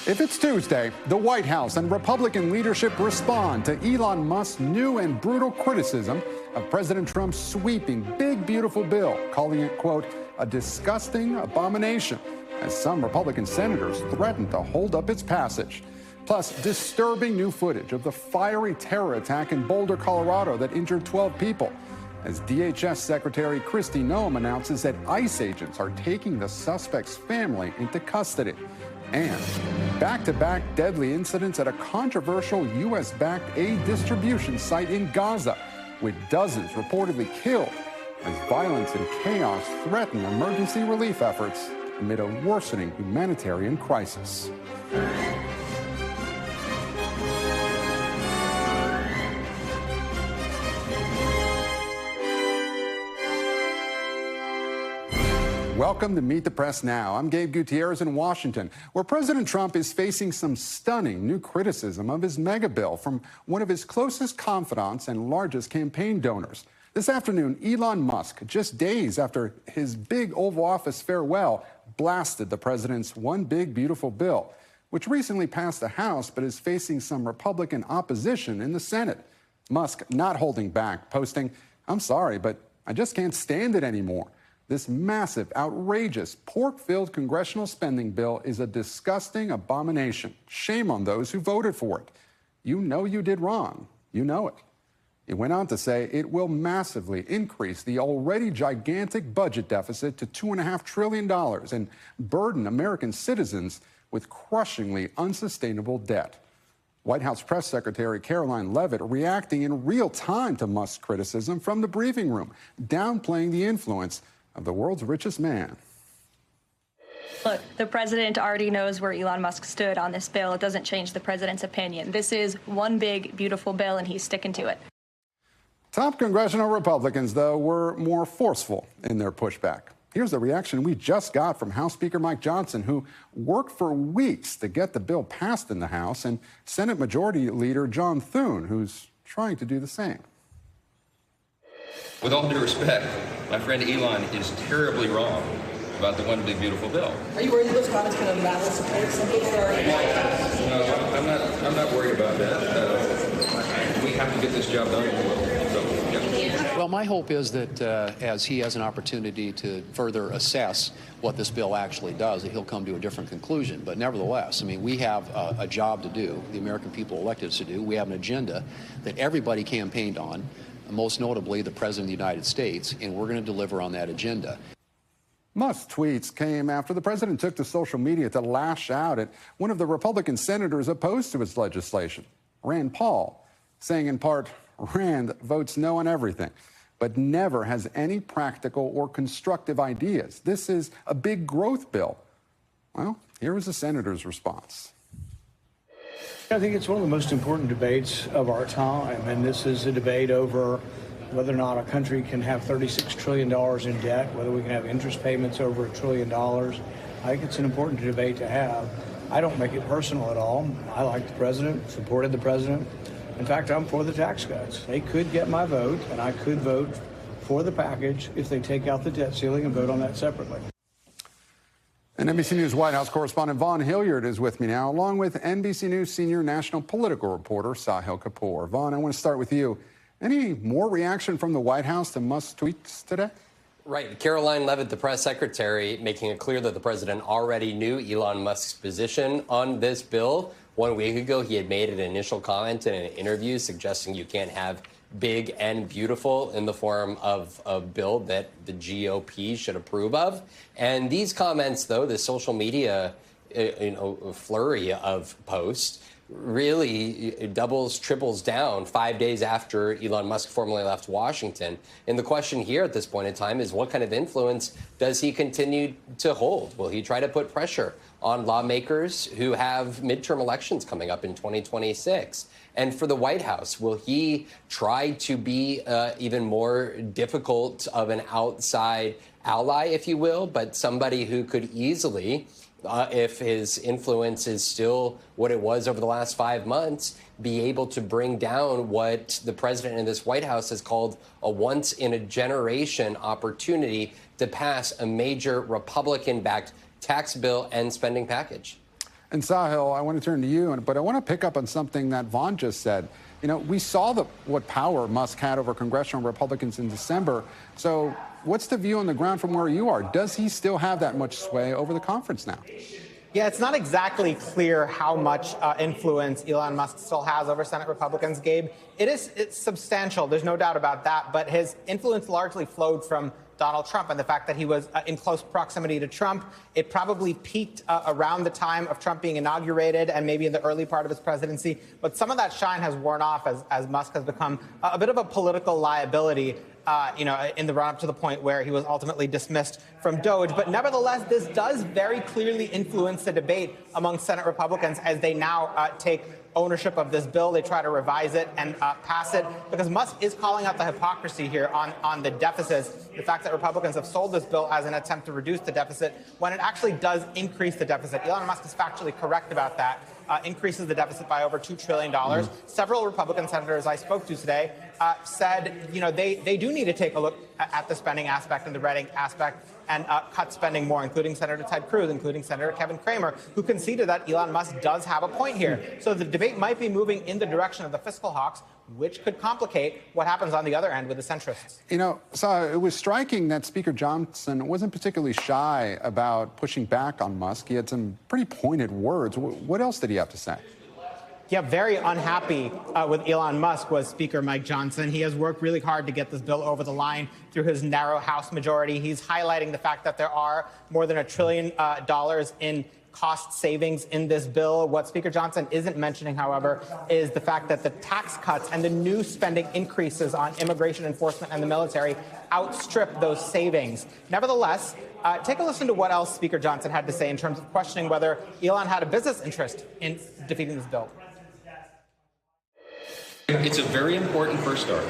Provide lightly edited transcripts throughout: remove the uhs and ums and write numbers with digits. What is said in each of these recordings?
If it's Tuesday, the White House and Republican leadership respond to Elon Musk's new and brutal criticism of President Trump's sweeping, big, beautiful bill, calling it, quote, a disgusting abomination, as some Republican senators threaten to hold up its passage. Plus, disturbing new footage of the fiery terror attack in Boulder, Colorado that injured 12 people, as DHS Secretary Kristi Noem announces that ICE agents are taking the suspect's family into custody. And back-to-back deadly incidents at a controversial U.S.-backed aid distribution site in Gaza, with dozens reportedly killed, as violence and chaos threaten emergency relief efforts amid a worsening humanitarian crisis. Welcome to Meet the Press Now. I'm Gabe Gutierrez in Washington, where President Trump is facing some stunning new criticism of his mega bill from one of his closest confidants and largest campaign donors. This afternoon, Elon Musk, just days after his big Oval Office farewell, blasted the president's one big beautiful bill, which recently passed the House but is facing some Republican opposition in the Senate. Musk not holding back, posting, "I'm sorry, but I just can't stand it anymore. This massive, outrageous, pork-filled congressional spending bill is a disgusting abomination. Shame on those who voted for it. You know you did wrong. You know it." He went on to say it will massively increase the already gigantic budget deficit to $2.5 trillion and burden American citizens with crushingly unsustainable debt. White House Press Secretary Caroline Leavitt reacting in real time to Musk's criticism from the briefing room, downplaying the influence of the world's richest man. Look, the president already knows where Elon Musk stood on this bill. It doesn't change the president's opinion. This is one big, beautiful bill, and he's sticking to it. Top congressional Republicans, though, were more forceful in their pushback. Here's the reaction we just got from House Speaker Mike Johnson, who worked for weeks to get the bill passed in the House, and Senate Majority Leader John Thune, who's trying to do the same. With all due respect, my friend Elon is terribly wrong about the one big beautiful bill. Are you worried that those comments can unravel support? Some people are No, I'm not worried about that. We have to get this job done. Well, my hope is that as he has an opportunity to further assess what this bill actually does, that he'll come to a different conclusion. But nevertheless, I mean, we have a job to do, the American people elected us to do. We have an agenda that everybody campaigned on, most notably the President of the United States, and we're going to deliver on that agenda. Musk's tweets came after the president took to social media to lash out at one of the Republican senators opposed to his legislation, Rand Paul, saying in part, Rand votes no on everything, but never has any practical or constructive ideas. This is a big growth bill. Well, here was the senator's response. I think it's one of the most important debates of our time, and this is a debate over whether or not a country can have $36 trillion in debt, whether we can have interest payments over $1 trillion. I think it's an important debate to have. I don't make it personal at all. I like the president, supported the president. In fact, I'm for the tax cuts. They could get my vote, and I could vote for the package if they take out the debt ceiling and vote on that separately. And NBC News White House correspondent Vaughn Hilliard is with me now, along with NBC News senior national political reporter Sahil Kapoor. Vaughn, I want to start with you. Any more reaction from the White House to Musk's tweets today? Right. Caroline Leavitt, the press secretary, making it clear that the president already knew Elon Musk's position on this bill. 1 week ago, he had made an initial comment in an interview suggesting you can't have big and beautiful in the form of a bill that the GOP should approve of. And these comments, though, the social media flurry of posts, really doubles, triples down 5 days after Elon Musk formally left Washington. And the question here at this point in time is what kind of influence does he continue to hold? Will he try to put pressure on lawmakers who have midterm elections coming up in 2026? And for the White House, will he try to be even more difficult of an outside ally, if you will, but somebody who could easily, if his influence is still what it was over the last 5 months, be able to bring down what the president in this White House has called a once-in-a-generation opportunity to pass a major Republican-backed tax bill and spending package? And Sahil, I want to turn to you, but I want to pick up on something that Vaughn just said. You know, we saw what power Musk had over congressional Republicans in December. So what's the view on the ground from where you are? Does he still have that much sway over the conference now? Yeah, it's not exactly clear how much influence Elon Musk still has over Senate Republicans, Gabe. It's substantial. There's no doubt about that. But his influence largely flowed from Donald Trump and the fact that he was in close proximity to Trump. It probably peaked around the time of Trump being inaugurated and maybe in the early part of his presidency. But some of that shine has worn off as Musk has become a bit of a political liability, in the run-up to the point where he was ultimately dismissed from DOJ. But nevertheless, this does very clearly influence the debate among Senate Republicans as they now take ownership of this bill. They try to revise it and pass it because Musk is calling out the hypocrisy here on the deficits. The fact that Republicans have sold this bill as an attempt to reduce the deficit when it actually does increase the deficit. Elon Musk is factually correct about that. Increases the deficit by over $2 trillion. Several Republican senators I spoke to today said, they do need to take a look at the spending aspect and the red ink aspect and cut spending more, including Senator Ted Cruz, including Senator Kevin Cramer, who conceded that Elon Musk does have a point here. So the debate might be moving in the direction of the fiscal hawks, which could complicate what happens on the other end with the centrists. So it was striking that Speaker Johnson wasn't particularly shy about pushing back on Musk. He had some pretty pointed words. What else did he have to say? Yeah, very unhappy with Elon Musk was Speaker Mike Johnson. He has worked really hard to get this bill over the line through his narrow House majority. He's highlighting the fact that there are more than $1 trillion in cost savings in this bill. What Speaker Johnson isn't mentioning, however, is the fact that the tax cuts and the new spending increases on immigration enforcement and the military outstrip those savings. Nevertheless, take a listen to what else Speaker Johnson had to say in terms of questioning whether Elon had a business interest in defeating this bill. It's a very important first start.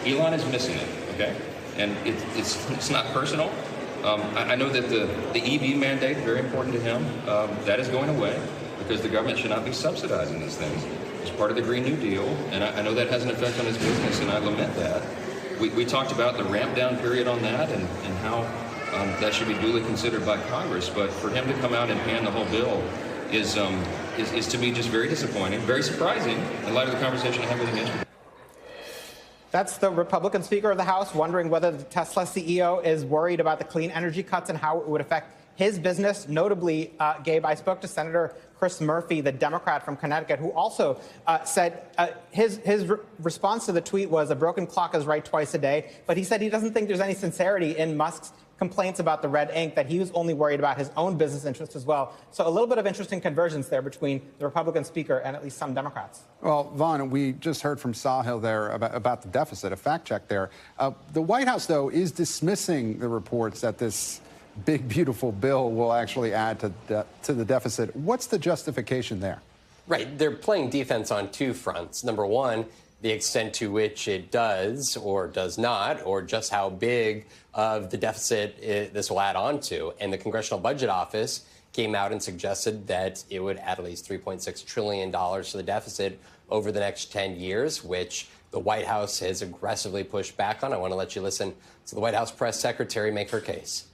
Elon is missing it, okay? And it's not personal. I know that the EV mandate is very important to him. That is going away because the government should not be subsidizing these things. It's part of the Green New Deal, and I know that has an effect on his business, and I lament that. We talked about the ramp down period on that and how that should be duly considered by Congress, but for him to come out and hand the whole bill is to me just very disappointing, very surprising in light of the conversation I had with him yesterday. That's the Republican Speaker of the House wondering whether the Tesla CEO is worried about the clean energy cuts and how it would affect his business. Notably, Gabe, I spoke to Senator Chris Murphy, the Democrat from Connecticut, who also said his response to the tweet was a broken clock is right twice a day. But he said he doesn't think there's any sincerity in Musk's complaints about the red ink, that he was only worried about his own business interests as well. So a little bit of interesting convergence there between the Republican speaker and at least some Democrats. Well, Vaughn, we just heard from Sahil there about the deficit, a fact check there. The White House, though, is dismissing the reports that this big, beautiful bill will actually add to the deficit. What's the justification there? Right. They're playing defense on two fronts. Number one, the extent to which it does or does not, or just how big of the deficit this will add on to. And the Congressional Budget Office came out and suggested that it would add at least $3.6 trillion to the deficit over the next 10 years, which the White House has aggressively pushed back on. I want to let you listen to the White House press secretary make her case.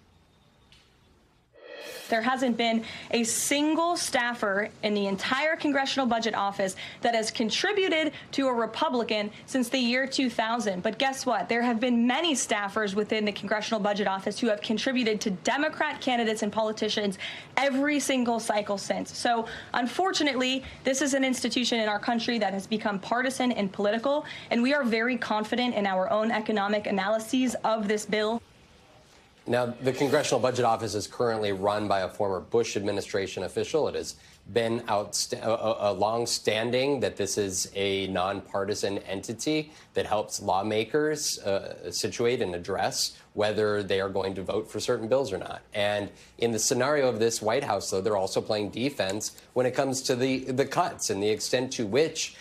There hasn't been a single staffer in the entire Congressional Budget Office that has contributed to a Republican since the year 2000. But guess what? There have been many staffers within the Congressional Budget Office who have contributed to Democrat candidates and politicians every single cycle since. So, unfortunately, this is an institution in our country that has become partisan and political, and we are very confident in our own economic analyses of this bill. Now, the Congressional Budget Office is currently run by a former Bush administration official. It has been long-standing that this is a nonpartisan entity that helps lawmakers situate and address whether they are going to vote for certain bills or not. And in the scenario of this White House, though, they're also playing defense when it comes to the cuts and the extent to which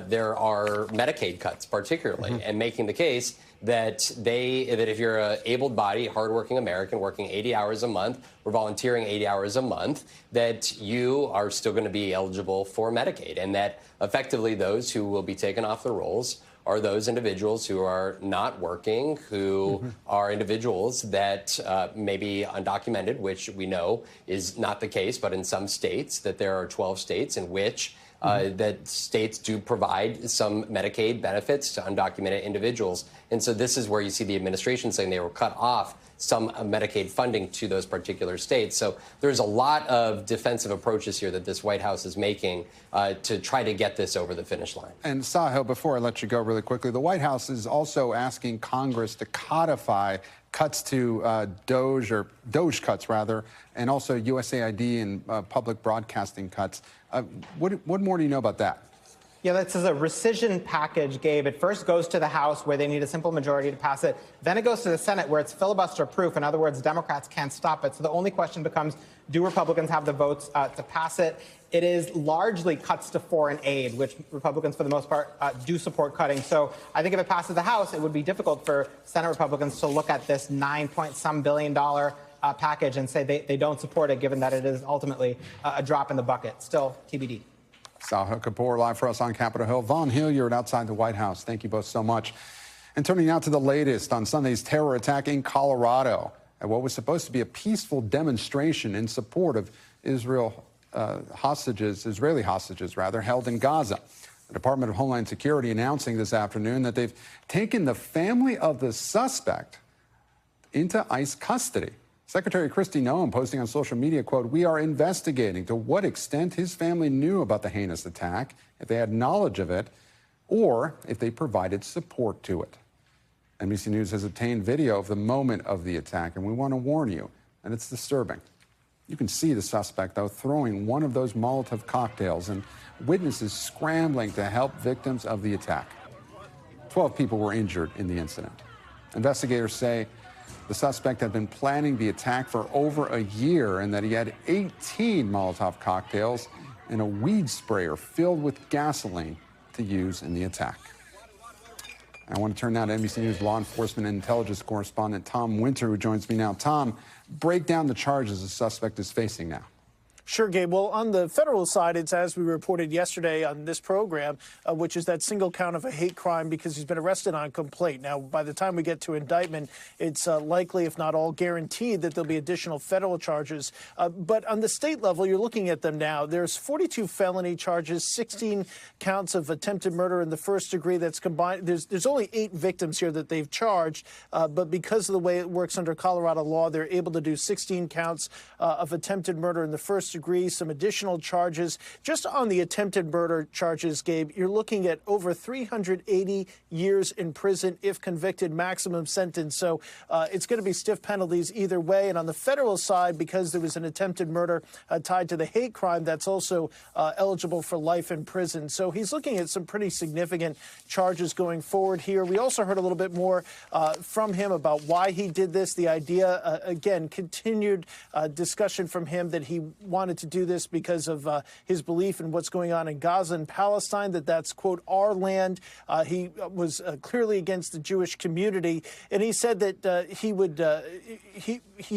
there are Medicaid cuts, particularly, and making the case that if you're an able-bodied, hardworking American working 80 hours a month or volunteering 80 hours a month, that you are still going to be eligible for Medicaid, and that effectively those who will be taken off the rolls are those individuals who are not working, who are individuals that may be undocumented, which we know is not the case, but in some states, that there are 12 states in which that states do provide some Medicaid benefits to undocumented individuals. And so this is where you see the administration saying they will cut off some Medicaid funding to those particular states. So there's a lot of defensive approaches here that this White House is making to try to get this over the finish line. And Sahil, before I let you go really quickly, the White House is also asking Congress to codify cuts to Doge cuts, rather, and also USAID and public broadcasting cuts. What more do you know about that? Yeah, this is a rescission package, Gabe. It first goes to the House, where they need a simple majority to pass it. Then it goes to the Senate, where it's filibuster-proof. In other words, Democrats can't stop it. So the only question becomes, do Republicans have the votes to pass it? It is largely cuts to foreign aid, which Republicans, for the most part, do support cutting. So I think if it passes the House, it would be difficult for Senate Republicans to look at this $9-point-some billion package and say they don't support it, given that it is ultimately a drop in the bucket. Still TBD. Sahil Kapoor live for us on Capitol Hill. Vaughn Hilliard outside the White House. Thank you both so much. And turning now to the latest on Sunday's terror attack in Colorado at what was supposed to be a peaceful demonstration in support of Israeli hostages held in Gaza. The Department of Homeland Security announcing this afternoon that they've taken the family of the suspect into ICE custody. Secretary Kristi Noem posting on social media, quote, "We are investigating to what extent his family knew about the heinous attack, if they had knowledge of it, or if they provided support to it." NBC News has obtained video of the moment of the attack, and we want to warn you, and it's disturbing. You can see the suspect, though, throwing one of those Molotov cocktails, and witnesses scrambling to help victims of the attack. 12 people were injured in the incident. Investigators say the suspect had been planning the attack for over a year and that he had 18 Molotov cocktails and a weed sprayer filled with gasoline to use in the attack. I want to turn now to NBC News law enforcement and intelligence correspondent Tom Winter, who joins me now. Tom, break down the charges the suspect is facing now. Sure, Gabe. Well, on the federal side, it's as we reported yesterday on this program, which is that single count of a hate crime because he's been arrested on complaint. Now, by the time we get to indictment, it's likely, if not all guaranteed, that there'll be additional federal charges. But on the state level, you're looking at them now. There's 42 felony charges, 16 counts of attempted murder in the first degree that's combined. There's only 8 victims here that they've charged, but because of the way it works under Colorado law, they're able to do 16 counts of attempted murder in the first degree, some additional charges. Just on the attempted murder charges, Gabe, you're looking at over 380 years in prison if convicted, maximum sentence. So it's going to be stiff penalties either way. And on the federal side, because there was an attempted murder tied to the hate crime, that's also eligible for life in prison. So he's looking at some pretty significant charges going forward here. We also heard a little bit more from him about why he did this. The idea, again, continued discussion from him that he wanted to do this because of his belief in what's going on in Gaza and Palestine, that's, quote, our land. He was clearly against the Jewish community, and he said that he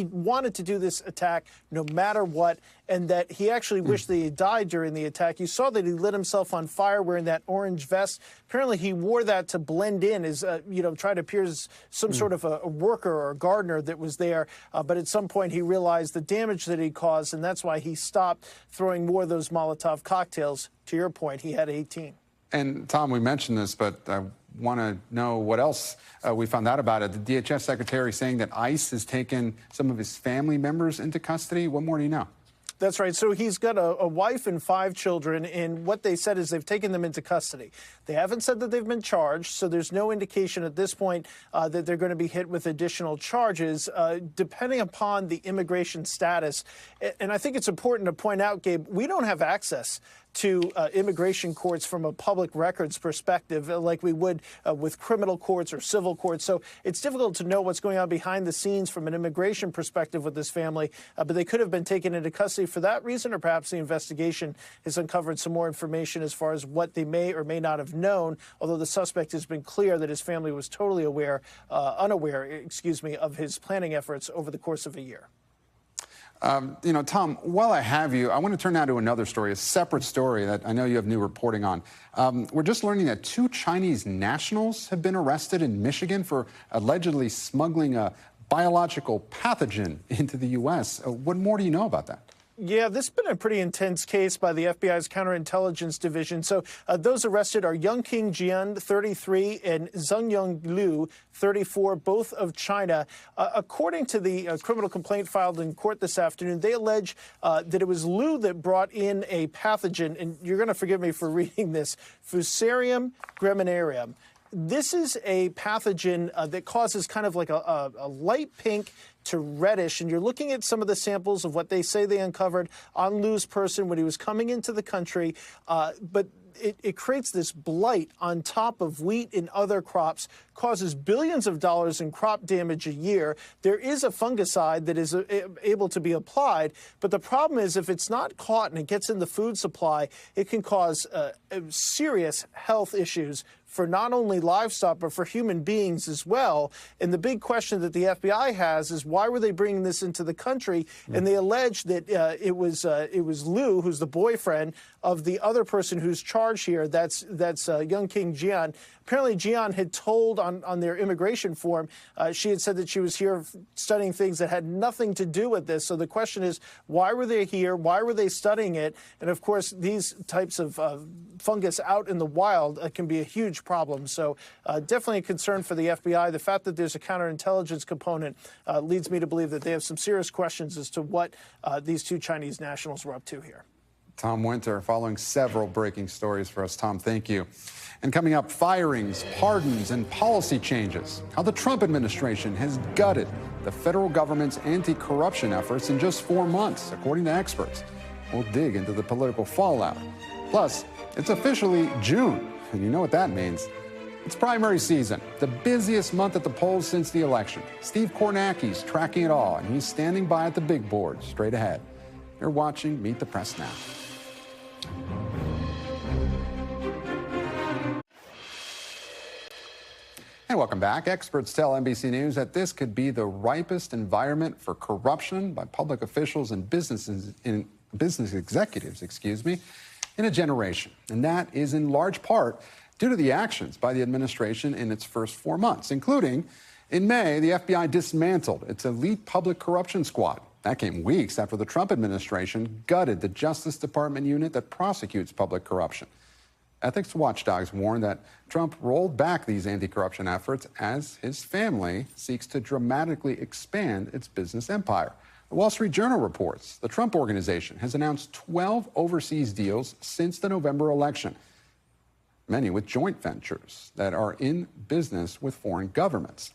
wanted to do this attack no matter what, and that he actually wished that he died during the attack. You saw that he lit himself on fire wearing that orange vest. Apparently, he wore that to blend in, as try to appear as some sort of a worker or a gardener that was there. But at some point, he realized the damage that he caused, and that's why he stopped throwing more of those Molotov cocktails. To your point, he had 18. And Tom, we mentioned this, but I want to know what else we found out about it. The DHS secretary saying that ICE has taken some of his family members into custody. What more do you know? That's right. So he's got a wife and 5 children, and what they said is they've taken them into custody. They haven't said that they've been charged, so there's no indication at this point that they're going to be hit with additional charges, depending upon the immigration status. And I think it's important to point out, Gabe, we don't have access to immigration courts from a public records perspective like we would with criminal courts or civil courts. So it's difficult to know what's going on behind the scenes from an immigration perspective with this family, but they could have been taken into custody for that reason, or perhaps the investigation has uncovered some more information as far as what they may or may not have known, although the suspect has been clear that his family was totally unaware of his planning efforts over the course of a year. Tom, while I have you, I want to turn now to another story, a separate story that I know you have new reporting on. We're just learning that 2 Chinese nationals have been arrested in Michigan for allegedly smuggling a biological pathogen into the U.S. What more do you know about that? Yeah, this has been a pretty intense case by the FBI's counterintelligence division. So those arrested are Yongqing Jian, 33, and Zhengyong Liu, 34, both of China. According to the criminal complaint filed in court this afternoon, they allege that it was Liu that brought in a pathogen, and you're going to forgive me for reading this, Fusarium graminearum. This is a pathogen that causes kind of like a light pink to reddish, and you're looking at some of the samples of what they say they uncovered on Liu's person when he was coming into the country, but it creates this blight on top of wheat and other crops, causes billions of dollars in crop damage a year. There is a fungicide that is able to be applied, but the problem is if it's not caught and it gets in the food supply, it can cause serious health issues for not only livestock, but for human beings as well. And the big question that the FBI has is why were they bringing this into the country? And they allege that it was Liu, who's the boyfriend of the other person who's charged here. That's Yongqing Jian. Apparently, Jian had told on their immigration form, she had said that she was here studying things that had nothing to do with this. So the question is, why were they here? Why were they studying it? And of course, these types of fungus out in the wild can be a huge problem. So definitely a concern for the FBI. The fact that there's a counterintelligence component leads me to believe that they have some serious questions as to what these 2 Chinese nationals were up to here. Tom Winter following several breaking stories for us. Tom, thank you. And coming up, firings, pardons, and policy changes. How the Trump administration has gutted the federal government's anti-corruption efforts in just 4 months, according to experts. We'll dig into the political fallout. Plus, it's officially June, and you know what that means. It's primary season, the busiest month at the polls since the election. Steve Kornacki's tracking it all, and he's standing by at the big board straight ahead. You're watching Meet the Press Now. And welcome back. Experts tell NBC News that this could be the ripest environment for corruption by public officials and business executives, in a generation. And that is in large part due to the actions by the administration in its first 4 months, including in May, the FBI dismantled its elite public corruption squad. That came weeks after the Trump administration gutted the Justice Department unit that prosecutes public corruption. Ethics watchdogs warn that Trump rolled back these anti-corruption efforts as his family seeks to dramatically expand its business empire. The Wall Street Journal reports the Trump Organization has announced 12 overseas deals since the November election, many with joint ventures that are in business with foreign governments.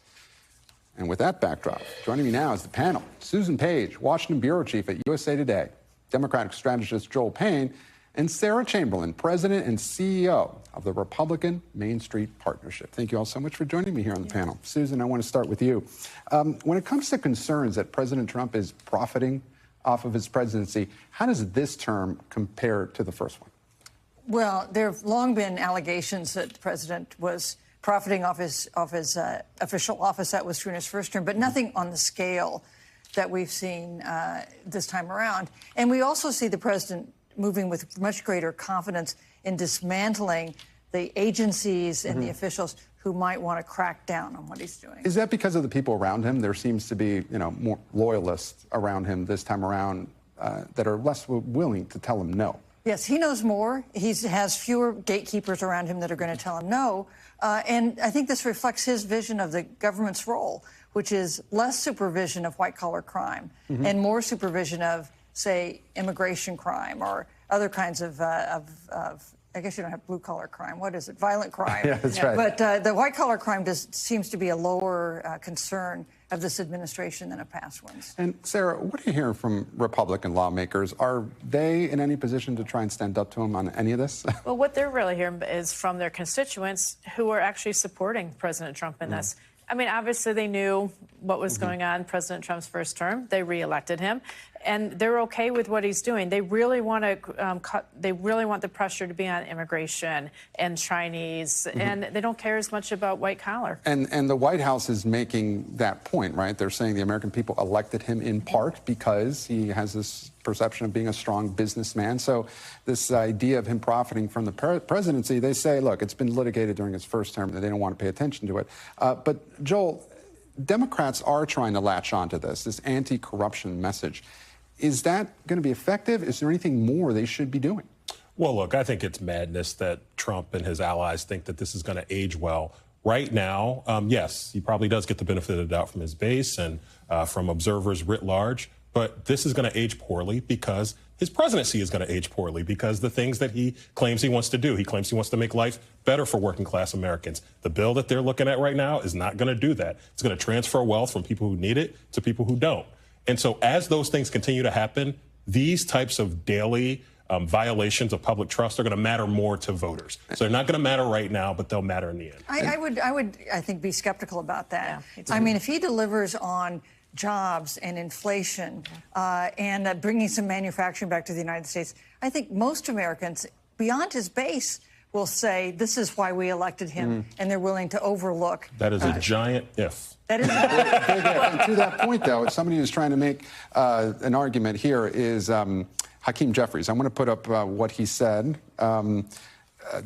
And with that backdrop, joining me now is the panel. Susan Page, Washington bureau chief at USA Today, Democratic strategist Joel Payne, and Sarah Chamberlain, president and CEO of the Republican Main Street Partnership. Thank you all so much for joining me here on the panel. Susan, I want to start with you. When it comes to concerns that President Trump is profiting off of his presidency, how does this term compare to the first one? Well, there have long been allegations that the president was profiting off his official office. That was true in his first term, but nothing on the scale that we've seen this time around. And we also see the president moving with much greater confidence in dismantling the agencies and the officials who might want to crack down on what he's doing. Is that because of the people around him? There seems to be, more loyalists around him this time around that are less willing to tell him no. Yes, he knows more. He has fewer gatekeepers around him that are going to tell him no. And I think this reflects his vision of the government's role, which is less supervision of white-collar crime and more supervision of, say, immigration crime or other kinds of I guess you don't have blue-collar crime. What is it? Violent crime. Yeah, that's right. But the white-collar crime seems to be a lower concern of this administration than of past ones. And Sarah, what are you hearing from Republican lawmakers? Are they in any position to try and stand up to him on any of this? Well, what they're really hearing is from their constituents who are actually supporting President Trump in this. I mean, obviously, they knew what was going on in President Trump's first term. They reelected him. and they're okay with what he's doing. They really want to they really want the pressure to be on immigration and Chinese, and they don't care as much about white collar. And the White House is making that point, right? They're saying the American people elected him in part because he has this perception of being a strong businessman. So this idea of him profiting from the presidency, they say, look, it's been litigated during his first term, and they don't want to pay attention to it. But Joel, Democrats are trying to latch onto this anti-corruption message. Is that going to be effective? Is there anything more they should be doing? Well, look, I think it's madness that Trump and his allies think that this is going to age well. Right now, yes, he probably does get the benefit of the doubt from his base and from observers writ large. But this is going to age poorly because his presidency is going to age poorly because the things that he claims he wants to do. He claims he wants to make life better for working class Americans. The bill that they're looking at right now is not going to do that. It's going to transfer wealth from people who need it to people who don't. And so as those things continue to happen, these types of daily violations of public trust are going to matter more to voters. So they're not going to matter right now, but they'll matter in the end. I would, I think, be skeptical about that. Yeah, I mean, if he delivers on jobs and inflation and bringing some manufacturing back to the United States, I think most Americans, beyond his base, will say this is why we elected him, and they're willing to overlook. That is a giant if. That is. And to that point, though, somebody who's trying to make an argument here is Hakeem Jeffries. I want to put up what he said.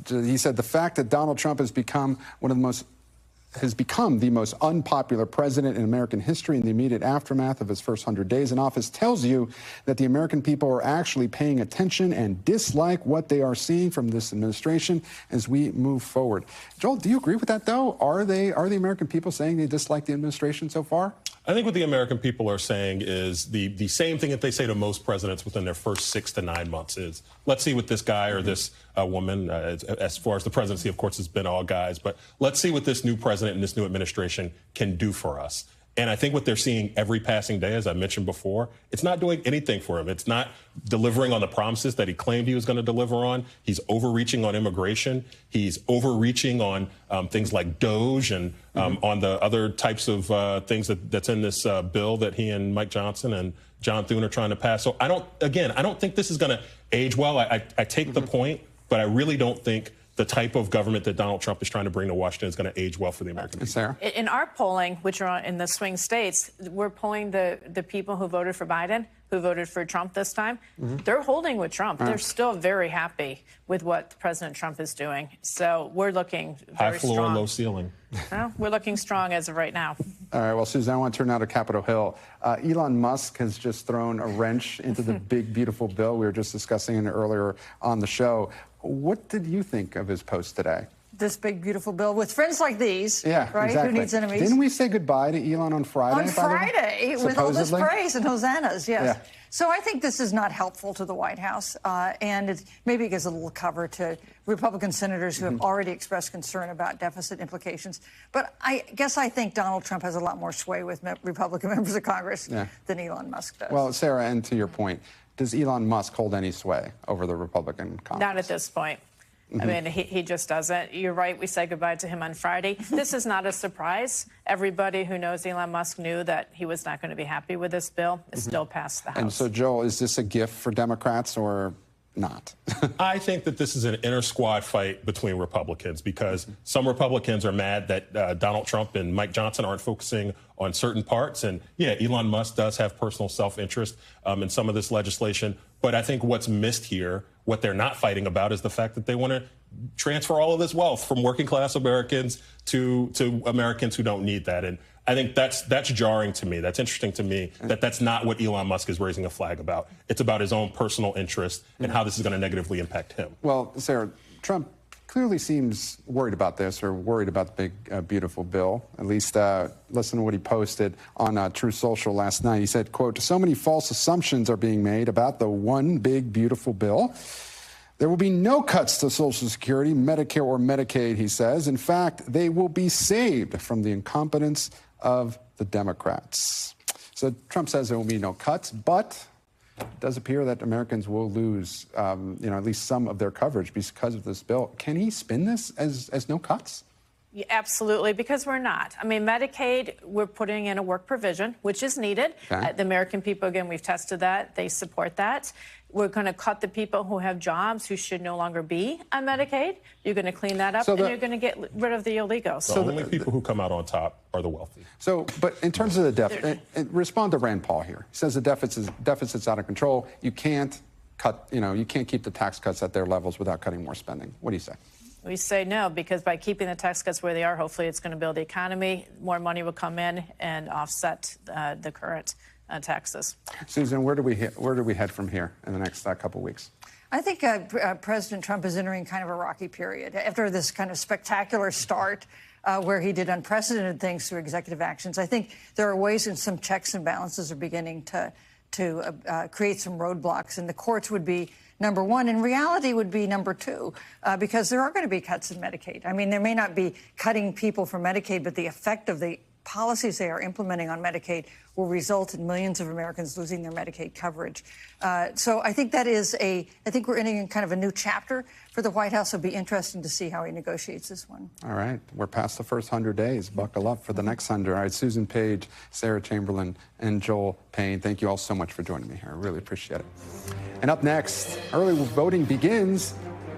He said the fact that Donald Trump has become the most unpopular president in American history in the immediate aftermath of his first 100 days in office tells you that the American people are actually paying attention and dislike what they are seeing from this administration as we move forward. Joel, do you agree with that, though? Are the American people saying they dislike the administration so far? I think what the American people are saying is the same thing that they say to most presidents within their first 6 to 9 months is, let's see what this guy or this woman, as far as the presidency, of course, has been all guys, but let's see what this new president and this new administration can do for us. And I think what they're seeing every passing day, as I mentioned before, it's not doing anything for him. It's not delivering on the promises that he claimed he was going to deliver on. He's overreaching on immigration. He's overreaching on things like DOGE and on the other types of things that's in this bill that he and Mike Johnson and John Thune are trying to pass. So I don't think this is going to age well. I take the point, but I really don't think the type of government that Donald Trump is trying to bring to Washington is going to age well for the American people. Sarah? In our polling, which are in the swing states, we're polling the people who voted for Biden, who voted for Trump this time. They're holding with Trump. They're still very happy with what President Trump is doing. So we're looking very strong. High floor, low ceiling. Well, we're looking strong as of right now. All right, well, Susan, I want to turn now to Capitol Hill. Elon Musk has just thrown a wrench into the big, beautiful bill. We were just discussing it earlier on the show. What did you think of his post today? This big, beautiful bill with friends like these, yeah, right? Exactly. Who needs enemies? Didn't we say goodbye to Elon on Friday? On Friday, with all this praise and hosannas, yes. Yeah. So I think this is not helpful to the White House, and it maybe gives a little cover to Republican senators who have already expressed concern about deficit implications. But I guess I think Donald Trump has a lot more sway with Republican members of Congress than Elon Musk does. Well, Sarah, and to your point, does Elon Musk hold any sway over the Republican Congress? Not at this point. I mean, he just doesn't. You're right. We said goodbye to him on Friday. This is not a surprise. Everybody who knows Elon Musk knew that he was not going to be happy with this bill. It still passed the House. And so, Joel, is this a gift for Democrats or not? I think that this is an inner squad fight between Republicans because some Republicans are mad that Donald Trump and Mike Johnson aren't focusing on certain parts. And yeah, Elon Musk does have personal self-interest in some of this legislation. But I think what's missed here, what they're not fighting about, is the fact that they want to transfer all of this wealth from working class Americans to Americans who don't need that. And I think that's jarring to me. That's interesting to me that that's not what Elon Musk is raising a flag about. It's about his own personal interest and how this is going to negatively impact him. Well, Sarah, Trump clearly seems worried about this or worried about the big, beautiful bill. At least listen to what he posted on True Social last night. He said, quote, "So many false assumptions are being made about the one big, beautiful bill. There will be no cuts to Social Security, Medicare, or Medicaid," he says. "In fact, they will be saved from the incompetence of the Democrats." So Trump says there will be no cuts, but it does appear that Americans will lose, at least some of their coverage because of this bill. Can he spin this as no cuts? Yeah, absolutely, because we're not. I mean, Medicaid, we're putting in a work provision, which is needed. Okay. The American people, again, we've tested that. They support that. We're going to cut the people who have jobs who should no longer be on Medicaid. You're going to clean that up, and you're going to get rid of the illegals. The only people who come out on top are the wealthy. So, but in terms of the deficit, respond to Rand Paul here. He says the deficit's out of control. You can't cut, you can't keep the tax cuts at their levels without cutting more spending. What do you say? We say no, because by keeping the tax cuts where they are, hopefully it's going to build the economy. More money will come in and offset the current taxes. Susan, where do we head from here in the next couple of weeks? I think President Trump is entering kind of a rocky period after this kind of spectacular start where he did unprecedented things through executive actions. I think there are ways and some checks and balances are beginning to create some roadblocks, and the courts would be number one, and reality would be number two, because there are going to be cuts in Medicaid. I mean, there may not be cutting people from Medicaid, but the effect of the policies they are implementing on Medicaid will result in millions of Americans losing their Medicaid coverage. So I think I think we're entering kind of a new chapter for the White House. It'll be interesting to see how he negotiates this one. All right. We're past the first 100 days. Buckle up for the next 100. All right, Susan Page, Sarah Chamberlain, and Joel Payne, thank you all so much for joining me here. I really appreciate it. And up next, early voting begins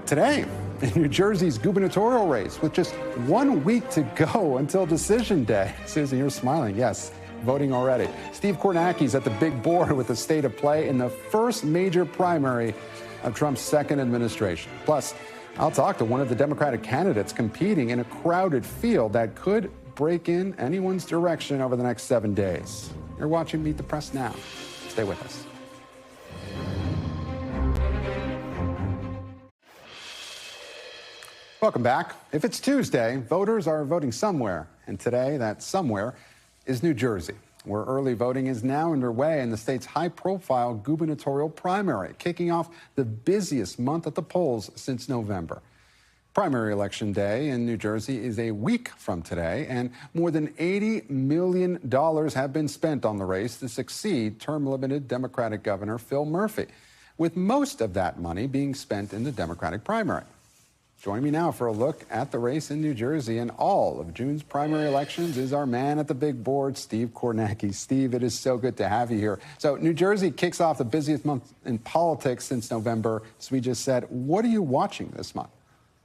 today in New Jersey's gubernatorial race with just 1 week to go until decision day. Susan, you're smiling. Yes, voting already. Steve Kornacki's at the big board with the state of play in the first major primary of Trump's second administration. Plus, I'll talk to one of the Democratic candidates competing in a crowded field that could break in anyone's direction over the next 7 days. You're watching Meet the Press now. Stay with us. Welcome back. If it's Tuesday, voters are voting somewhere. And today, that somewhere is New Jersey, where early voting is now underway in the state's high-profile gubernatorial primary, kicking off the busiest month at the polls since November. Primary election day in New Jersey is a week from today, and more than $80 million have been spent on the race to succeed term-limited Democratic Governor Phil Murphy, with most of that money being spent in the Democratic primary. Joining me now for a look at the race in New Jersey and all of June's primary elections is our man at the big board, Steve Kornacki. Steve, it is so good to have you here. So New Jersey kicks off the busiest month in politics since November. As we just said, what are you watching this month?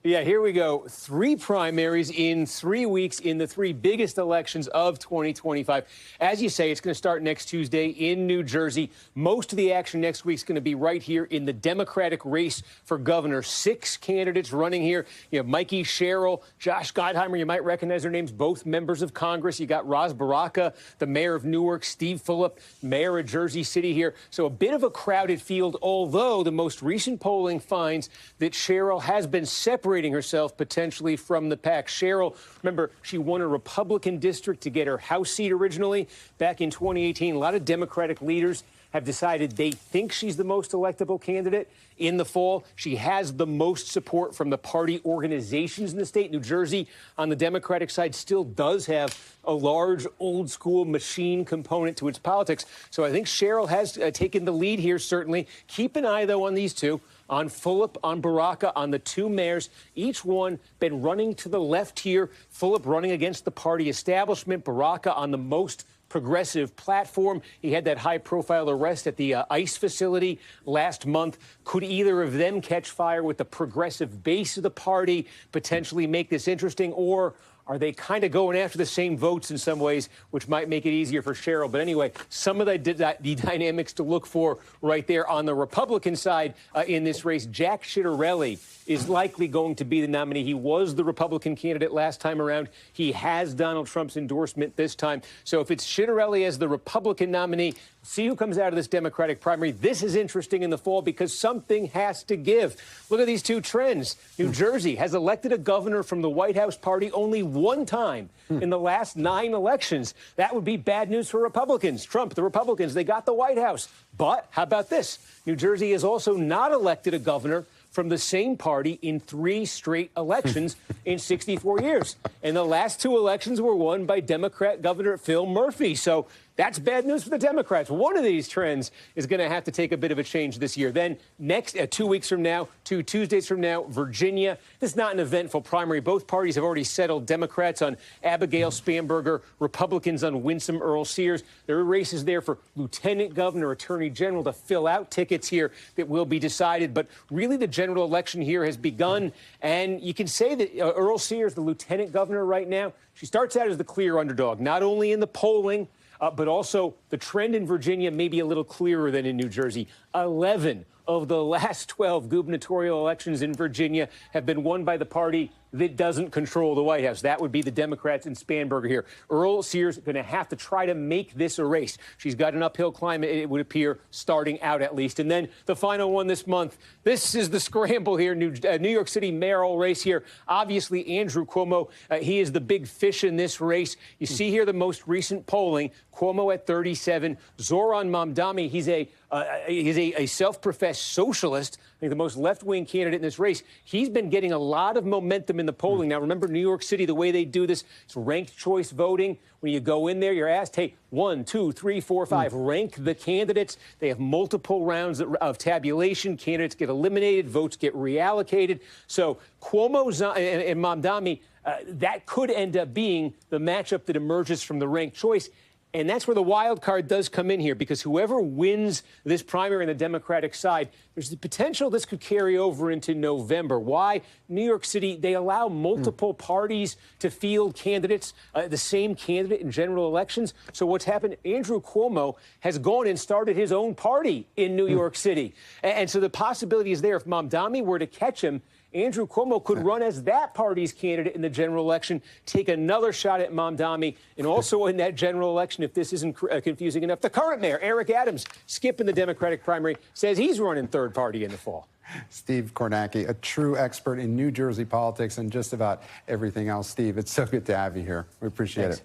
Yeah, here we go. 3 primaries in 3 weeks in the 3 biggest elections of 2025. As you say, it's going to start next Tuesday in New Jersey. Most of the action next week is going to be right here in the Democratic race for governor. 6 candidates running here. You have Mikey Sherrill, Josh Gottheimer. You might recognize their names, both members of Congress. You got Ros Baraka, the mayor of Newark, Steve Fulop, mayor of Jersey City here. So a bit of a crowded field, although the most recent polling finds that Sherrill has been separating herself potentially from the pack. Sherrill, remember, she won a Republican district to get her House seat originally back in 2018. A lot of Democratic leaders have decided they think she's the most electable candidate in the fall. She has the most support from the party organizations in the state. New Jersey, on the Democratic side, still does have a large old-school machine component to its politics. So I think Sherrill has taken the lead here, certainly. Keep an eye, though, on these two. On Fulop, on Baraka, on the 2 mayors, each one been running to the left here. Fulop running against the party establishment, Baraka on the most progressive platform. He had that high-profile arrest at the ICE facility last month. Could either of them catch fire with the progressive base of the party, potentially make this interesting, or are they kind of going after the same votes in some ways, which might make it easier for Sherrill? But anyway, some of the dynamics to look for right there on the Republican side in this race. Jack Ciattarelli is likely going to be the nominee. He was the Republican candidate last time around. He has Donald Trump's endorsement this time. So if it's Ciattarelli as the Republican nominee, see who comes out of this Democratic primary. This is interesting in the fall because something has to give. Look at these 2 trends. New Jersey has elected a governor from the White House party only 1 time in the last 9 elections. That would be bad news for Republicans. Trump, the Republicans, they got the White House. But how about this? New Jersey has also not elected a governor from the same party in 3 straight elections in 64 years. And the last 2 elections were won by Democrat Governor Phil Murphy. So That's bad news for the Democrats. One of these trends is going to have to take a bit of a change this year. Then next, 2 weeks from now, 2 Tuesdays from now, Virginia. This is not an eventful primary. Both parties have already settled. Democrats on Abigail Spanberger, Republicans on Winsome Earl Sears. There are races there for lieutenant governor, attorney general to fill out tickets here that will be decided. But really, the general election here has begun. And you can say that Earl Sears, the lieutenant governor right now, she starts out as the clear underdog, not only in the polling, but also the trend in Virginia may be a little clearer than in New Jersey. 11 of the last 12 gubernatorial elections in Virginia have been won by the party that doesn't control the White House. That would be the Democrats and Spanberger here. Earl Sears going to have to try to make this a race. She's got an uphill climb, it would appear, starting out at least. And then the final one this month. This is the scramble here. New York City mayoral race here. Obviously, Andrew Cuomo, he is the big fish in this race. You see here the most recent polling. Cuomo at 37. Zoran Mamdani, he's a self-professed socialist, I think the most left-wing candidate in this race. He's been getting a lot of momentum in the polling. Now, remember, New York City, the way they do this, it's ranked choice voting. When you go in there, you're asked, hey, 1, 2, 3, 4, 5, rank the candidates. They have multiple rounds of tabulation. Candidates get eliminated. Votes get reallocated. So Cuomo and Mamdani, that could end up being the matchup that emerges from the ranked choice. And that's where the wild card does come in here, because whoever wins this primary on the Democratic side, there's the potential this could carry over into November. Why? New York City, they allow multiple parties to field candidates, the same candidate in general elections. So what's happened, Andrew Cuomo has gone and started his own party in New York City. And so the possibility is there. If Mamdani were to catch him, Andrew Cuomo could run as that party's candidate in the general election, take another shot at Mamdani, and also in that general election, if this isn't confusing enough, the current mayor, Eric Adams, skipping the Democratic primary, says he's running third party in the fall. Steve Kornacki, a true expert in New Jersey politics and just about everything else. Steve, it's so good to have you here. We appreciate it.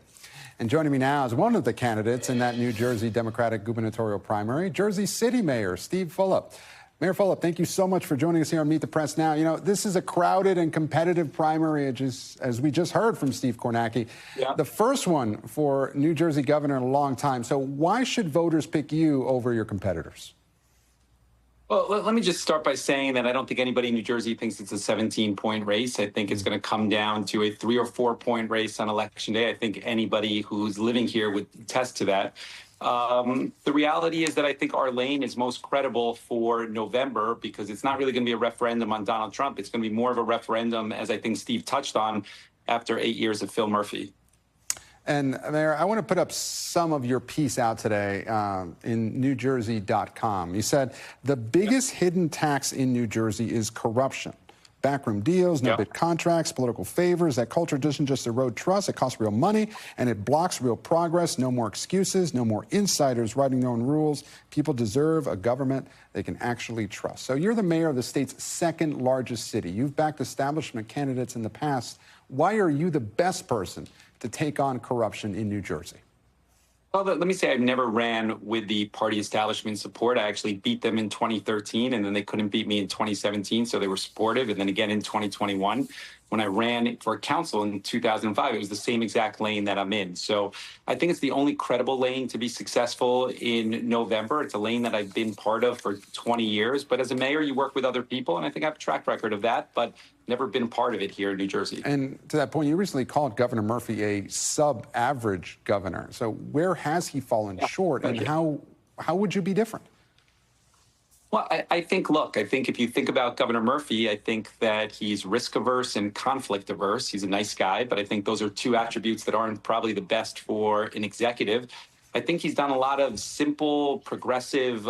And joining me now is one of the candidates in that New Jersey Democratic gubernatorial primary, Jersey City Mayor Steve Fulop. Mayor Fulop, thank you so much for joining us here on Meet the Press Now. You know, this is a crowded and competitive primary, as we just heard from Steve Kornacki. Yeah. The first one for New Jersey governor in a long time. So why should voters pick you over your competitors? Well, let me just start by saying that I don't think anybody in New Jersey thinks it's a 17-point race. I think it's going to come down to a 3 or 4 point race on Election Day. I think anybody who's living here would attest to that. The reality is that I think our lane is most credible for November, because it's not really going to be a referendum on Donald Trump. It's going to be more of a referendum, as I think Steve touched on, after 8 years of Phil Murphy. And Mayor, I want to put up some of your piece out today in NewJersey.com. You said the biggest hidden tax in New Jersey is corruption. Backroom deals, no-bid contracts, political favors. That culture doesn't just erode trust, it costs real money, and it blocks real progress. No more excuses, no more insiders writing their own rules. People deserve a government they can actually trust. So you're the mayor of the state's second largest city. You've backed establishment candidates in the past. Why are you the best person to take on corruption in New Jersey? Well, let me say I've never ran with the party establishment support. I actually beat them in 2013, and then they couldn't beat me in 2017, so they were supportive. And then again in 2021, when I ran for council in 2005, it was the same exact lane that I'm in. So I think it's the only credible lane to be successful in November. It's a lane that I've been part of for 20 years. But as a mayor, you work with other people, and I think I have a track record of that, but never been part of it here in New Jersey. And to that point, you recently called Governor Murphy a sub-average governor. So where has he fallen short, and how would you be different? Well, I think if you think about Governor Murphy, I think that he's risk averse and conflict averse. He's a nice guy, but I think those are two attributes that aren't probably the best for an executive. I think he's done a lot of simple, progressive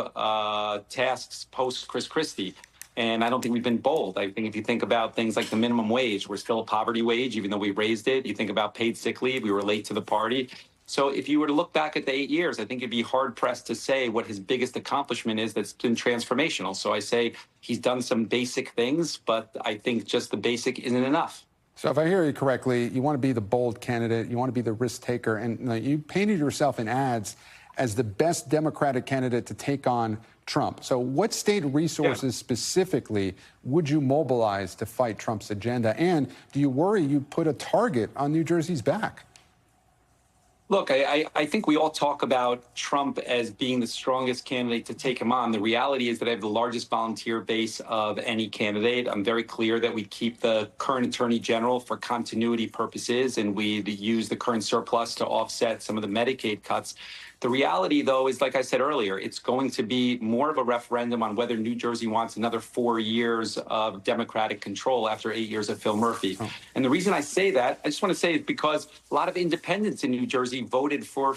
tasks post Kristi. And I don't think we've been bold. I think if you think about things like the minimum wage, we're still a poverty wage, even though we raised it. You think about paid sick leave, we were late to the party. So if you were to look back at the 8 years, I think it'd be hard-pressed to say what his biggest accomplishment is that's been transformational. So I say he's done some basic things, but I think just the basic isn't enough. So if I hear you correctly, you want to be the bold candidate, you want to be the risk taker, and you painted yourself in ads as the best Democratic candidate to take on Trump. So what state resources specifically would you mobilize to fight Trump's agenda? And do you worry you put a target on New Jersey's back? Look, I think we all talk about Trump as being the strongest candidate to take him on. The reality is that I have the largest volunteer base of any candidate. I'm very clear that we keep the current attorney general for continuity purposes, and we use the current surplus to offset some of the Medicaid cuts. The reality, though, is, like I said earlier, it's going to be more of a referendum on whether New Jersey wants another 4 years of Democratic control after 8 years of Phil Murphy. And the reason I say that, I just want to say, is because a lot of independents in New Jersey voted for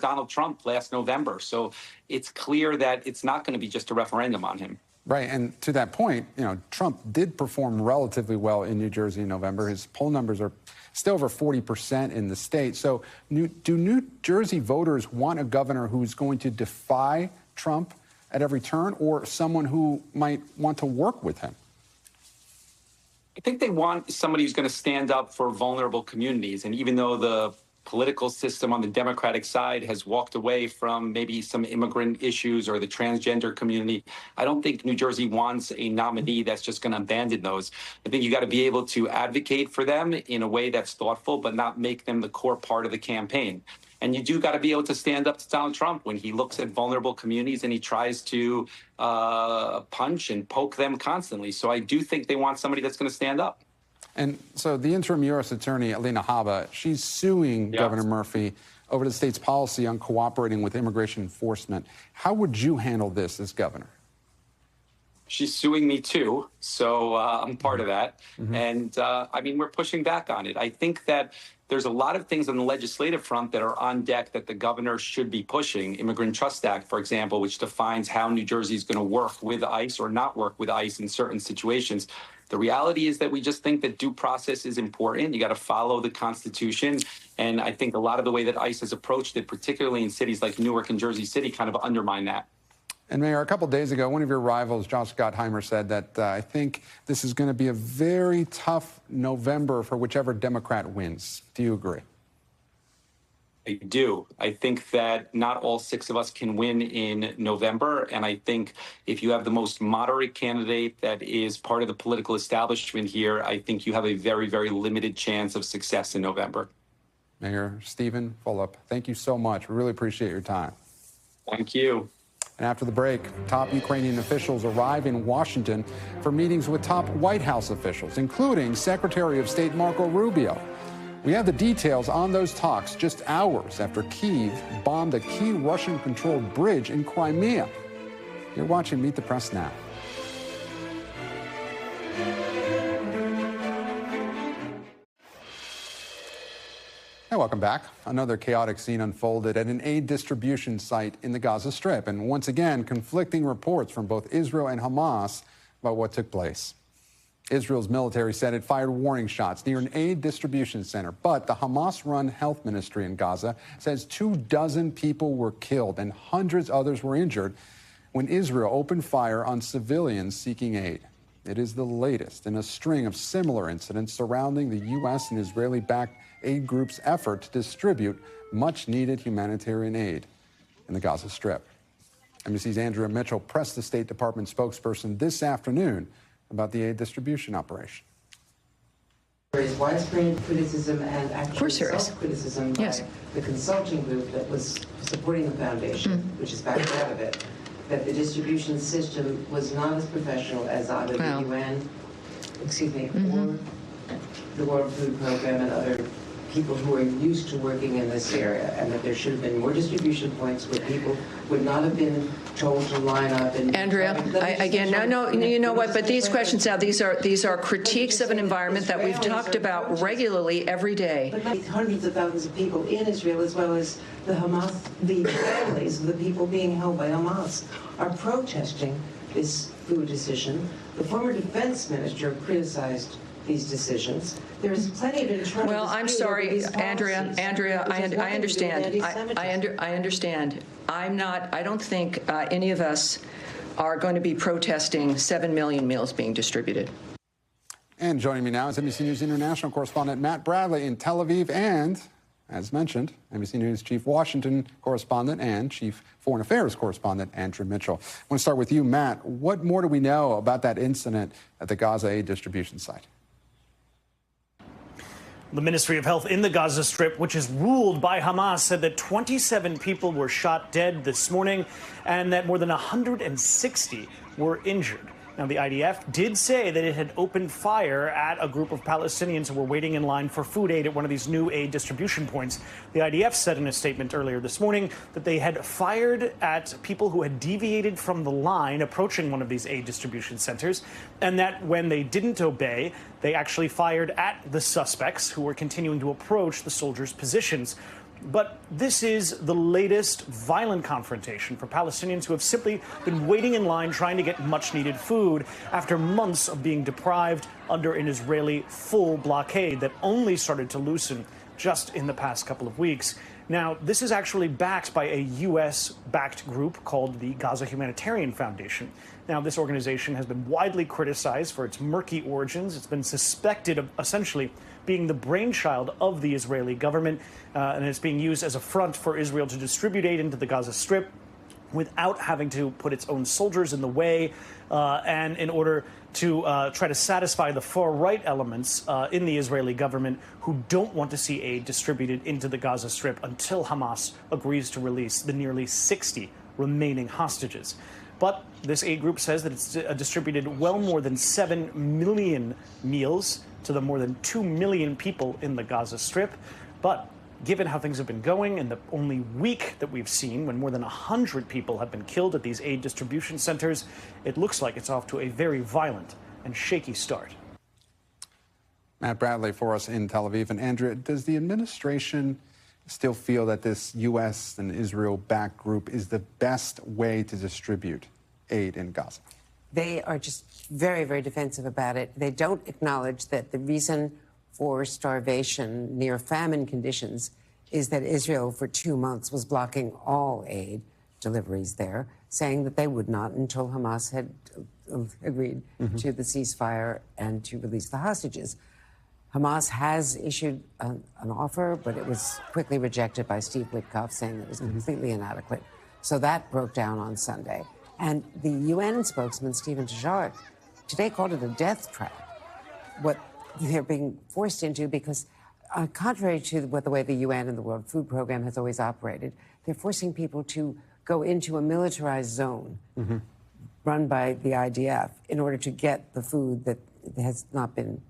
Donald Trump last November. So it's clear that it's not going to be just a referendum on him. Right, and to that point, Trump did perform relatively well in New Jersey in November. His poll numbers are still over 40% in the state. So do New Jersey voters want a governor who's going to defy Trump at every turn, or someone who might want to work with him? I think they want somebody who's going to stand up for vulnerable communities. And even though the political system on the Democratic side has walked away from maybe some immigrant issues or the transgender community, I don't think New Jersey wants a nominee that's just going to abandon those. I think you got to be able to advocate for them in a way that's thoughtful, but not make them the core part of the campaign. And you do got to be able to stand up to Donald Trump when he looks at vulnerable communities and he tries to punch and poke them constantly. So I do think they want somebody that's going to stand up. And so the interim U.S. attorney, Alina Habba, she's suing Governor Murphy over the state's policy on cooperating with immigration enforcement. How would you handle this as governor? She's suing me, too. So I'm part of that. And I mean, we're pushing back on it. I think that there's a lot of things on the legislative front that are on deck that the governor should be pushing. Immigrant Trust Act, for example, which defines how New Jersey is going to work with ICE or not work with ICE in certain situations. The reality is that we just think that due process is important. You got to follow the Constitution. And I think a lot of the way that ICE has approached it, particularly in cities like Newark and Jersey City, kind of undermine that. And Mayor, a couple of days ago, one of your rivals, Josh Gottheimer, said that I think this is going to be a very tough November for whichever Democrat wins. Do you agree? I do. I think that not all 6 of us can win in November. And I think if you have the most moderate candidate that is part of the political establishment here, I think you have a very, very limited chance of success in November. Mayor Steven Fulop, thank you so much. We really appreciate your time. Thank you. And after the break, top Ukrainian officials arrive in Washington for meetings with top White House officials, including Secretary of State Marco Rubio. We have the details on those talks just hours after Kyiv bombed a key Russian-controlled bridge in Crimea. You're watching Meet the Press now. Hey, welcome back. Another chaotic scene unfolded at an aid distribution site in the Gaza Strip. And once again, conflicting reports from both Israel and Hamas about what took place. Israel's military said it fired warning shots near an aid distribution center. But the Hamas-run health ministry in Gaza says 24 people were killed and hundreds others were injured when Israel opened fire on civilians seeking aid. It is the latest in a string of similar incidents surrounding the U.S. and Israeli-backed aid group's effort to distribute much-needed humanitarian aid in the Gaza Strip. NBC's Andrea Mitchell pressed the State Department spokesperson this afternoon about the aid distribution operation. There is widespread criticism and actual self-criticism by the consulting group that was supporting the foundation, which is backed out of it, that the distribution system was not as professional as either the UN, or the World Food Program and other people who are used to working in this area, and that there should have been more distribution points where people would not have been told to line up. And Andrea, you know what? But these questions now, these are critiques of an environment that we've talked about regularly every day. But hundreds of thousands of people in Israel, as well as the Hamas, the families of the people being held by Hamas, are protesting this food decision. The former defense minister criticized these decisions. There is plenty of internal. Well, I'm sorry, Andrea. I understand. I understand. I don't think any of us are going to be protesting 7 million meals being distributed. And joining me now is NBC News international correspondent Matt Bradley in Tel Aviv and, as mentioned, NBC News chief Washington correspondent and chief foreign affairs correspondent Andrea Mitchell. I want to start with you, Matt. What more do we know about that incident at the Gaza aid distribution site? The Ministry of Health in the Gaza Strip, which is ruled by Hamas, said that 27 people were shot dead this morning and that more than 160 were injured. Now, the IDF did say that it had opened fire at a group of Palestinians who were waiting in line for food aid at one of these new aid distribution points. The IDF said in a statement earlier this morning that they had fired at people who had deviated from the line approaching one of these aid distribution centers, and that when they didn't obey, they actually fired at the suspects who were continuing to approach the soldiers' positions. But this is the latest violent confrontation for Palestinians who have simply been waiting in line trying to get much-needed food after months of being deprived under an Israeli full blockade that only started to loosen just in the past couple of weeks. Now, this is actually backed by a U.S.-backed group called the Gaza Humanitarian Foundation. Now, this organization has been widely criticized for its murky origins. It's been suspected of essentially being the brainchild of the Israeli government, and it's being used as a front for Israel to distribute aid into the Gaza Strip without having to put its own soldiers in the way, and in order to try to satisfy the far-right elements in the Israeli government who don't want to see aid distributed into the Gaza Strip until Hamas agrees to release the nearly 60 remaining hostages. But this aid group says that it's distributed well more than 7 million meals to the more than 2 million people in the Gaza Strip. But given how things have been going in the only week that we've seen, when more than 100 people have been killed at these aid distribution centers, it looks like it's off to a very violent and shaky start. Matt Bradley for us in Tel Aviv. And Andrea, does the administration still feel that this U.S. and Israel-backed group is the best way to distribute aid in Gaza? They are just very, very defensive about it. They don't acknowledge that the reason for starvation, near famine conditions, is that Israel for 2 months was blocking all aid deliveries there, saying that they would not until Hamas had agreed to the ceasefire and to release the hostages. Hamas has issued an offer, but it was quickly rejected by Steve Witkoff, saying that it was completely inadequate. So that broke down on Sunday. And the UN spokesman, Steven Fulop, today called it a death trap, what they're being forced into, because contrary to the way the UN and the World Food Program has always operated, they're forcing people to go into a militarized zone run by the IDF in order to get the food that has not been,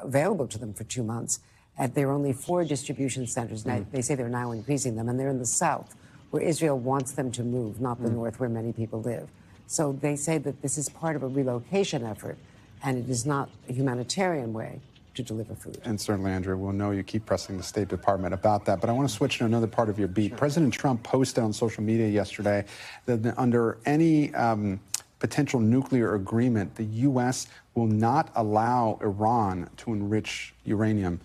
available to them for 2 months. And there are only 4 distribution centers. Now, they say they're now increasing them, and they're in the south, where Israel wants them to move, not the north, where many people live. So they say that this is part of a relocation effort, and it is not a humanitarian way to deliver food. And certainly, Andrea, we'll know you keep pressing the State Department about that. But I want to switch to another part of your beat. Sure. President Trump posted on social media yesterday that under any potential nuclear agreement, the U.S. will not allow Iran to enrich uranium.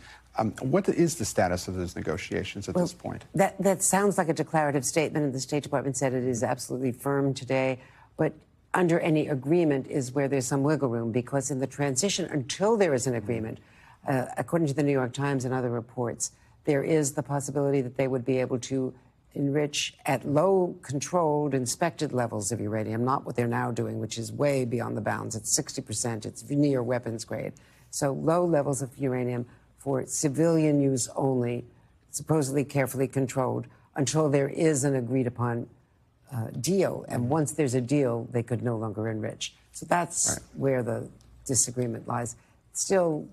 What is the status of those negotiations at this point? That sounds like a declarative statement, and the State Department said it is absolutely firm today. But under any agreement is where there's some wiggle room, because in the transition until there is an agreement, according to the New York Times and other reports, there is the possibility that they would be able to enrich at low, controlled, inspected levels of uranium, not what they're now doing, which is way beyond the bounds. It's 60%. It's near weapons grade. So low levels of uranium for civilian use only, supposedly carefully controlled, until there is an agreed-upon deal. And once there's a deal, they could no longer enrich. So that's where the disagreement lies. Still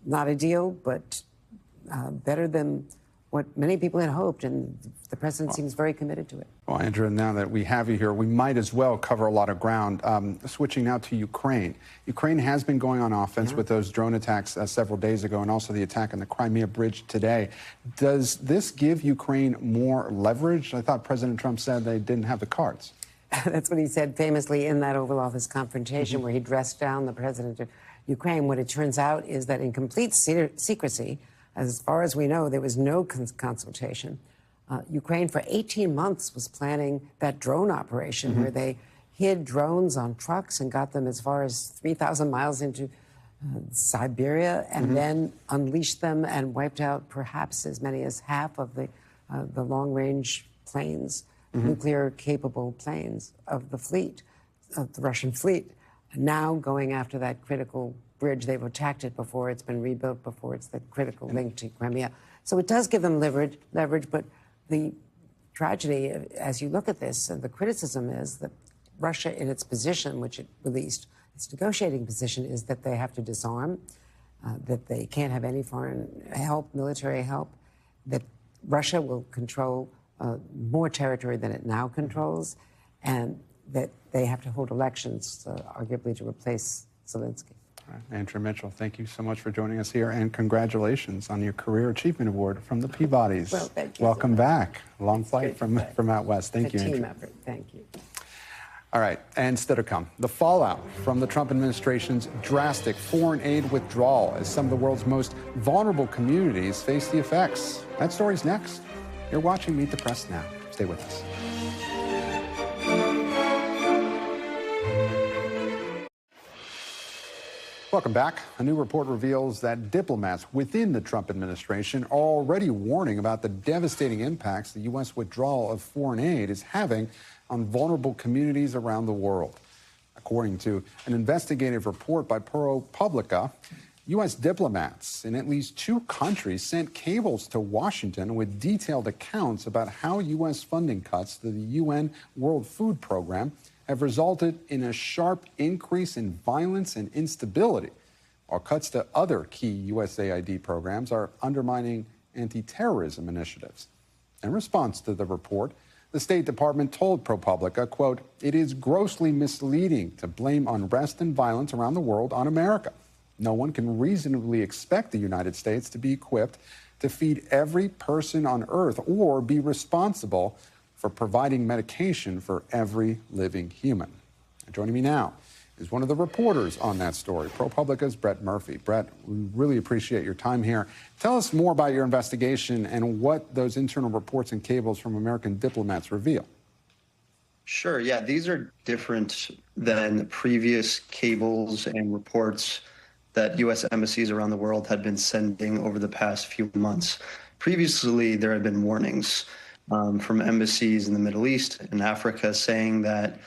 not a deal, but better than what many people had hoped, and the president seems very committed to it. Well, Andrea, now that we have you here, we might as well cover a lot of ground. Switching now to Ukraine. Ukraine has been going on offense with those drone attacks several days ago, and also the attack on the Crimea Bridge today. Does this give Ukraine more leverage? I thought President Trump said they didn't have the cards. That's what he said famously in that Oval Office confrontation where he dressed down the president of Ukraine. What it turns out is that in complete secrecy, as far as we know, there was no consultation. Ukraine for 18 months was planning that drone operation where they hid drones on trucks and got them as far as 3,000 miles into Siberia, and then unleashed them and wiped out perhaps as many as half of the long-range planes, nuclear-capable planes of the fleet, of the Russian fleet. now going after that critical bridge. They've attacked it before. It's been rebuilt before. It's the critical link to Crimea. So it does give them leverage, but the tragedy, as you look at this, the criticism is that Russia, in its position, which it released, its negotiating position, is that they have to disarm, that they can't have any foreign help, military help, that Russia will control more territory than it now controls, and that they have to hold elections, arguably to replace Zelensky. All right. Andrea Mitchell, thank you so much for joining us here, and congratulations on your Career Achievement Award from the Peabodys. Well, thank you. Welcome back. Long flight from out west. Thank you, Team Andrea. effort. Thank you. All right, and still to come, the fallout from the Trump administration's drastic foreign aid withdrawal as some of the world's most vulnerable communities face the effects. That story's next. You're watching Meet the Press Now. Stay with us. Welcome back. A new report reveals that diplomats within the Trump administration are already warning about the devastating impacts the U.S. withdrawal of foreign aid is having on vulnerable communities around the world. According to an investigative report by ProPublica, U.S. diplomats in at least 2 countries sent cables to Washington with detailed accounts about how U.S. funding cuts to the UN World Food Program have resulted in a sharp increase in violence and instability, while cuts to other key USAID programs are undermining anti-terrorism initiatives. In response to the report, the State Department told ProPublica, quote, "It is grossly misleading to blame unrest and violence around the world on America. No one can reasonably expect the United States to be equipped to feed every person on earth or be responsible for providing medication for every living human." Joining me now is one of the reporters on that story, ProPublica's Brett Murphy. Brett, we really appreciate your time here. Tell us more about your investigation and what those internal reports and cables from American diplomats reveal. Sure, yeah, these are different than previous cables and reports that U.S. embassies around the world had been sending over the past few months. Previously, there had been warnings from embassies in the Middle East and Africa saying that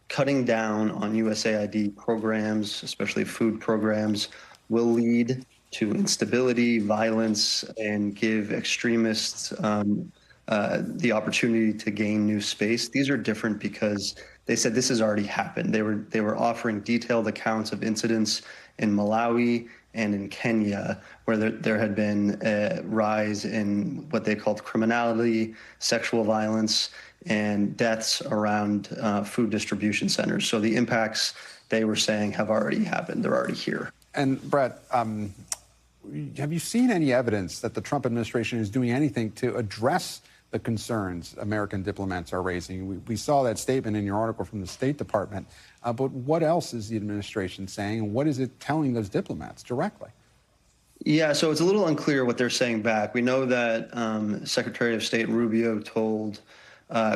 cutting down on USAID programs, especially food programs, will lead to instability, violence, and give extremists the opportunity to gain new space. These are different because they said this has already happened. They were offering detailed accounts of incidents in Malawi and in Kenya, where there had been a rise in what they called criminality, sexual violence, and deaths around food distribution centers. So the impacts, they were saying, have already happened. They're already here. And Brett, have you seen any evidence that the Trump administration is doing anything to address the concerns American diplomats are raising? We saw that statement in your article from the State Department, but what else is the administration saying, and what is it telling those diplomats directly? Yeah, so it's a little unclear what they're saying back. We know that Secretary of State Rubio told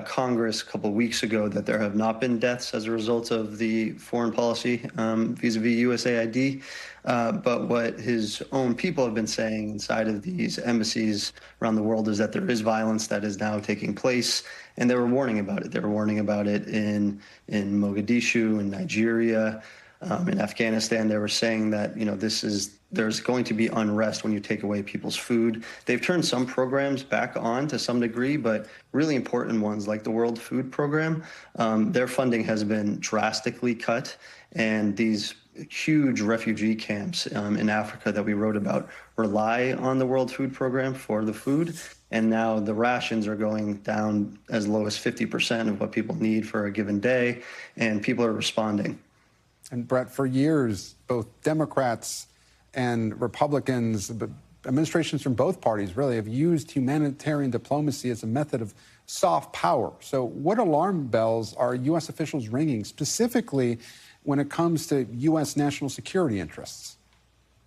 Congress a couple of weeks ago that there have not been deaths as a result of the foreign policy vis-a-vis USAID. But what his own people have been saying inside of these embassies around the world is that there is violence that is now taking place, and they were warning about it. They were warning about it in Mogadishu, in Nigeria, in Afghanistan. They were saying that, you know, there's going to be unrest when you take away people's food. They've turned some programs back on to some degree, but really important ones like the World Food Program, their funding has been drastically cut, and these huge refugee camps in Africa that we wrote about rely on the World Food Program for the food. And now the rations are going down as low as 50% of what people need for a given day, and people are responding. And Brett, for years, both Democrats and Republicans, but administrations from both parties really have used humanitarian diplomacy as a method of soft power. So what alarm bells are U.S. officials ringing, specifically when it comes to U.S. national security interests?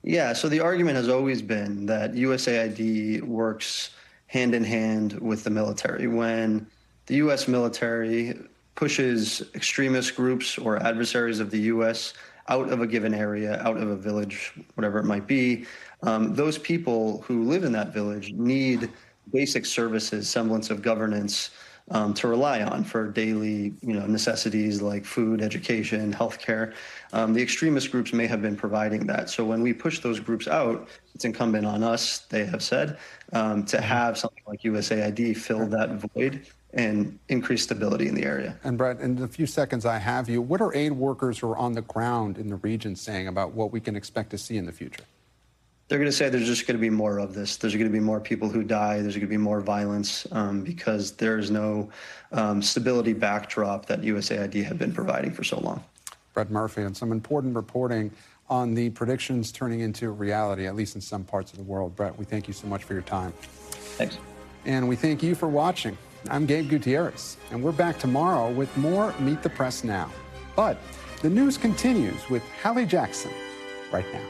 Yeah, so the argument has always been that USAID works hand in hand with the military. When the U.S. military pushes extremist groups or adversaries of the U.S. out of a given area, out of a village, whatever it might be, those people who live in that village need basic services, semblance of governance, to rely on for daily, necessities like food, education, healthcare. The extremist groups may have been providing that. So when we push those groups out, it's incumbent on us, they have said, to have something like USAID fill that void and increase stability in the area. And Brett, in the few seconds I have you, what are aid workers who are on the ground in the region saying about what we can expect to see in the future? They're going to say there's just going to be more of this. There's going to be more people who die. There's going to be more violence because there's no stability backdrop that USAID had been providing for so long. Brett Murphy, and some important reporting on the predictions turning into reality, at least in some parts of the world. Brett, we thank you so much for your time. Thanks. And we thank you for watching. I'm Gabe Gutierrez, and we're back tomorrow with more Meet the Press Now. But the news continues with Hallie Jackson right now.